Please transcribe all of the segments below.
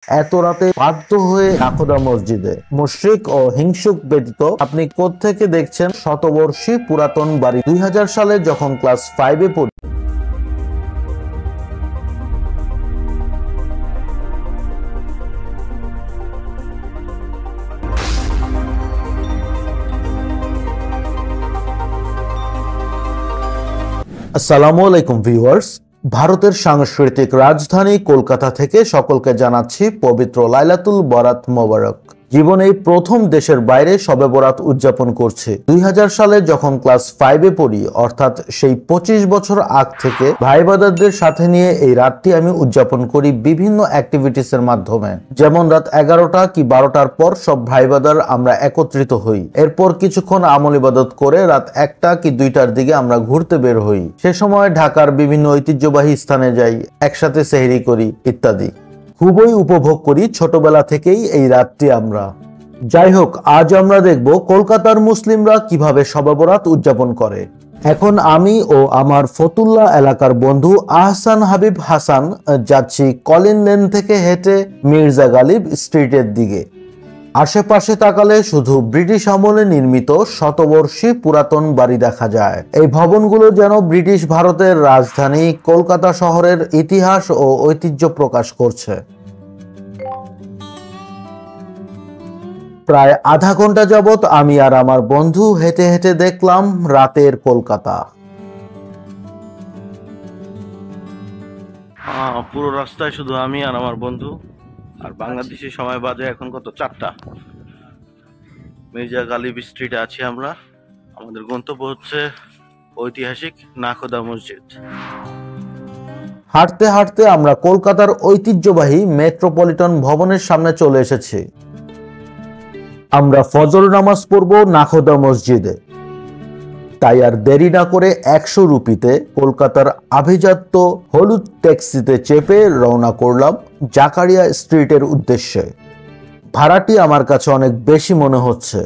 এত রাতে বাধ্য হয়ে নাখোদা মসজিদে মুশরিক ও হিংসুক ব্যতীত আপনি কোত্থেকে দেখছেন শতবর্ষী পুরাতন বাড়ি। 2000 সালে যখন ক্লাস 5-এ পড়ি আসসালামু আলাইকুম ভিউয়ার্স, ভারতের সাংস্কৃতিক রাজধানী কলকাতা থেকে সকলকে জানাচ্ছি পবিত্র লাইলাতুল বরাত মোবারক। জীবনে প্রথম দেশের বাইরে শবে বরাত উদযাপন করছে। 2000 সালে যখন ক্লাস 5-এ পড়ি, অর্থাৎ সেই 25 বছর আগ থেকে ভাই ব্রাদারদের সাথে নিয়ে এই রাতটি আমি উদযাপন করি বিভিন্ন অ্যাক্টিভিটিসের মাধ্যমে। যেমন রাত 11টা কি 12টার পর সব ভাই ব্রাদার আমরা একত্রিত হই। এরপর কিছুক্ষণ আমল ইবাদত করে রাত 1টা কি 2টার দিকে আমরা ঘুরতে বের হই। সে সময় ঢাকার বিভিন্ন ঐতিহ্যবাহী স্থানে যাই, একসাথে সেহরি করি ইত্যাদি। খুবই উপভোগ করি ছোটবেলা থেকেই এই রাতটি আমরা। যাই হোক, আজ আমরা দেখব কলকাতার মুসলিমরা কিভাবে শবে বরাত উদযাপন করে। এখন আমি ও আমার ফতুল্লা এলাকার বন্ধু আহসান হাবিব হাসান যাচ্ছি কলিন লেন থেকে হেঁটে মির্জা গালিব স্ট্রিটের দিকে। আশেপাশে তাকালে শুধু ব্রিটিশ আমলে নির্মিত শতবর্ষী পুরাতন বাড়ি দেখা যায়। এই ভবনগুলো যেন ব্রিটিশ ভারতের রাজধানী কলকাতা শহরের ইতিহাস ও ঐতিহ্য প্রকাশ করছে। প্রায় আধা ঘন্টা যাবত আমি আর আমার বন্ধু হেঁটে হেঁটে দেখলাম রাতের কলকাতা। পুরো রাস্তায় শুধু আমি আর আমার বন্ধু, আর বাংলাদেশি সময় বাজে এখন কত 4টা। মির্জা গালিব স্ট্রিটে আছি আমরা। আমাদের গন্তব্য হচ্ছে ঐতিহাসিক নাখোদা মসজিদ। হাঁটতে হাঁটতে আমরা কলকাতার ঐতিহ্যবাহী মেট্রোপলিটন ভবনের সামনে চলে এসেছি। আমরা ফজর নামাজ পড়ব নাখোদা মসজিদে। তাই আর দেরি না করে 100 রুপিতে কলকাতার আভিজাত্য হলুদ ট্যাক্সিতে চেপে রওনা করলাম জাকারিয়া স্ট্রিটের উদ্দেশ্যে। ভাড়াটি আমার কাছে অনেক বেশি মনে হচ্ছে।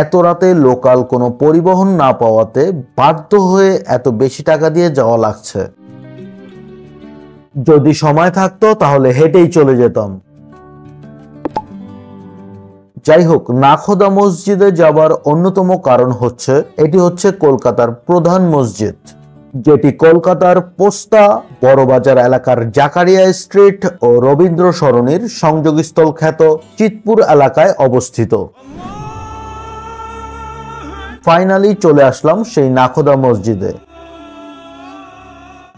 এত রাতে লোকাল কোনো পরিবহন না পাওয়াতে বাধ্য হয়ে এত বেশি টাকা দিয়ে যাওয়া লাগছে। যদি সময় থাকতো তাহলে হেঁটেই চলে যেতাম। যাই হোক, নাখোদা মসজিদে যাবার অন্যতম কারণ হচ্ছে এটি হচ্ছে কলকাতার প্রধান মসজিদ, যেটি কলকাতার পোস্তা বড়বাজার এলাকার জাকারিয়া স্ট্রিট ও রবীন্দ্র সরণির সংযোগস্থল খ্যাত চিতপুর এলাকায় অবস্থিত। ফাইনালি চলে আসলাম সেই নাখোদা মসজিদে।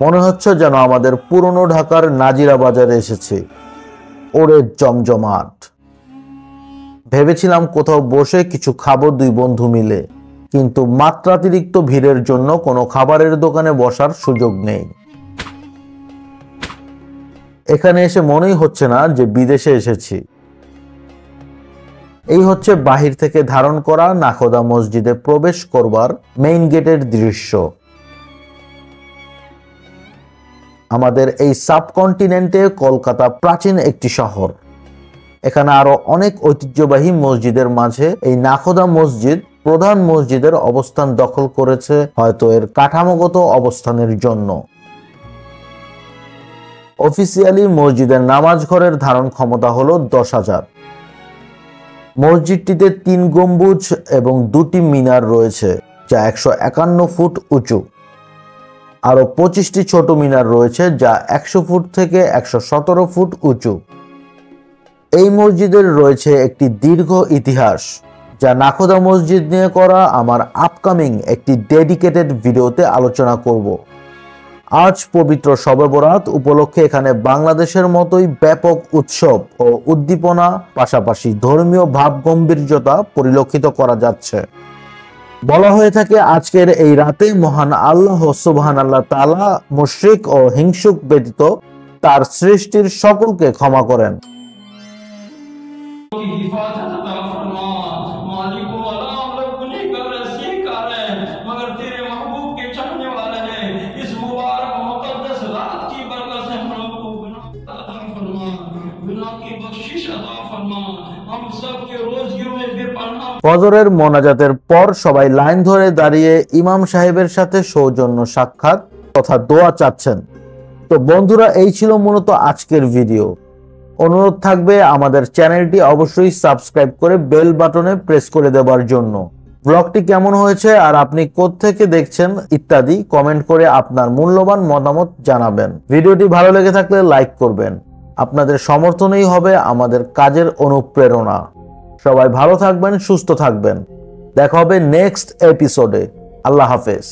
মনে হচ্ছে যেন আমাদের পুরনো ঢাকার নাজিরা বাজারে এসেছি। ওরে জমজমাট। ভেবেছিলাম কোথাও বসে কিছু খাবো দুই বন্ধু মিলে, কিন্তু মাত্রাতিরিক্ত ভিড়ের জন্য কোনো খাবারের দোকানে বসার সুযোগ নেই। এখানে এসে মনেই হচ্ছে না যে বিদেশে এসেছি। এই হচ্ছে বাহির থেকে ধারণ করা নাখোদা মসজিদে প্রবেশ করবার মেইন গেটের দৃশ্য। আমাদের এই সাবকন্টিনেন্টে কলকাতা প্রাচীন একটি শহর। এখানে আরো অনেক ঐতিহ্যবাহী মসজিদের মাঝে এই নাখোদা মসজিদ প্রধান মসজিদের অবস্থান দখল করেছে, হয়তো এর কাঠামোগত অবস্থানের জন্য। অফিসিয়ালি মসজিদের নামাজ ঘরের ধারণ ক্ষমতা হলো 10,000। মসজিদটিতে 3 গম্বুজ এবং 2টি মিনার রয়েছে, যা 151 ফুট উঁচু। আরো 25টি ছোট মিনার রয়েছে, যা 100 ফুট থেকে 117 ফুট উঁচু। এই মসজিদের রয়েছে একটি দীর্ঘ ইতিহাস, যা নাখোদা মসজিদ নিয়ে করা আমার আপকামিং একটি ডেডিকেটেড ভিডিওতে আলোচনা করব। আজ পবিত্র শবে বরাত উপলক্ষে এখানে বাংলাদেশের মতোই ব্যাপক উৎসব ও উদ্দীপনা, পাশাপাশি ধর্মীয় ভাবগম্ভীর্যতা পরিলক্ষিত করা যাচ্ছে। বলা হয়ে থাকে আজকের এই রাতে মহান আল্লাহ সুবহানাল্লাহ তাআলা মুশরিক ও হিংসুক ব্যতীত তার সৃষ্টির সকলকে ক্ষমা করেন। ফজরের মোনাজাতের পর সবাই লাইন ধরে দাঁড়িয়ে ইমাম সাহেবের সাথে সৌজন্য সাক্ষাৎ তথা দোয়া চাচ্ছেন। তো বন্ধুরা, এই ছিল মূলত আজকের ভিডিও। অনুরোধ থাকবে আমাদের চ্যানেলটি অবশ্যই সাবস্ক্রাইব করে বেল বাটনে প্রেস করে দেওয়ার জন্য। ব্লগটি কেমন হয়েছে আর আপনি কোত্থেকে দেখছেন ইত্যাদি কমেন্ট করে আপনার মূল্যবান মতামত জানাবেন। ভিডিওটি ভালো লেগে থাকলে লাইক করবেন। আপনাদের সমর্থনই হবে আমাদের কাজের অনুপ্রেরণা। সবাই ভালো থাকবেন, সুস্থ থাকবেন। দেখা হবে নেক্সট এপিসোডে। আল্লাহ হাফেজ।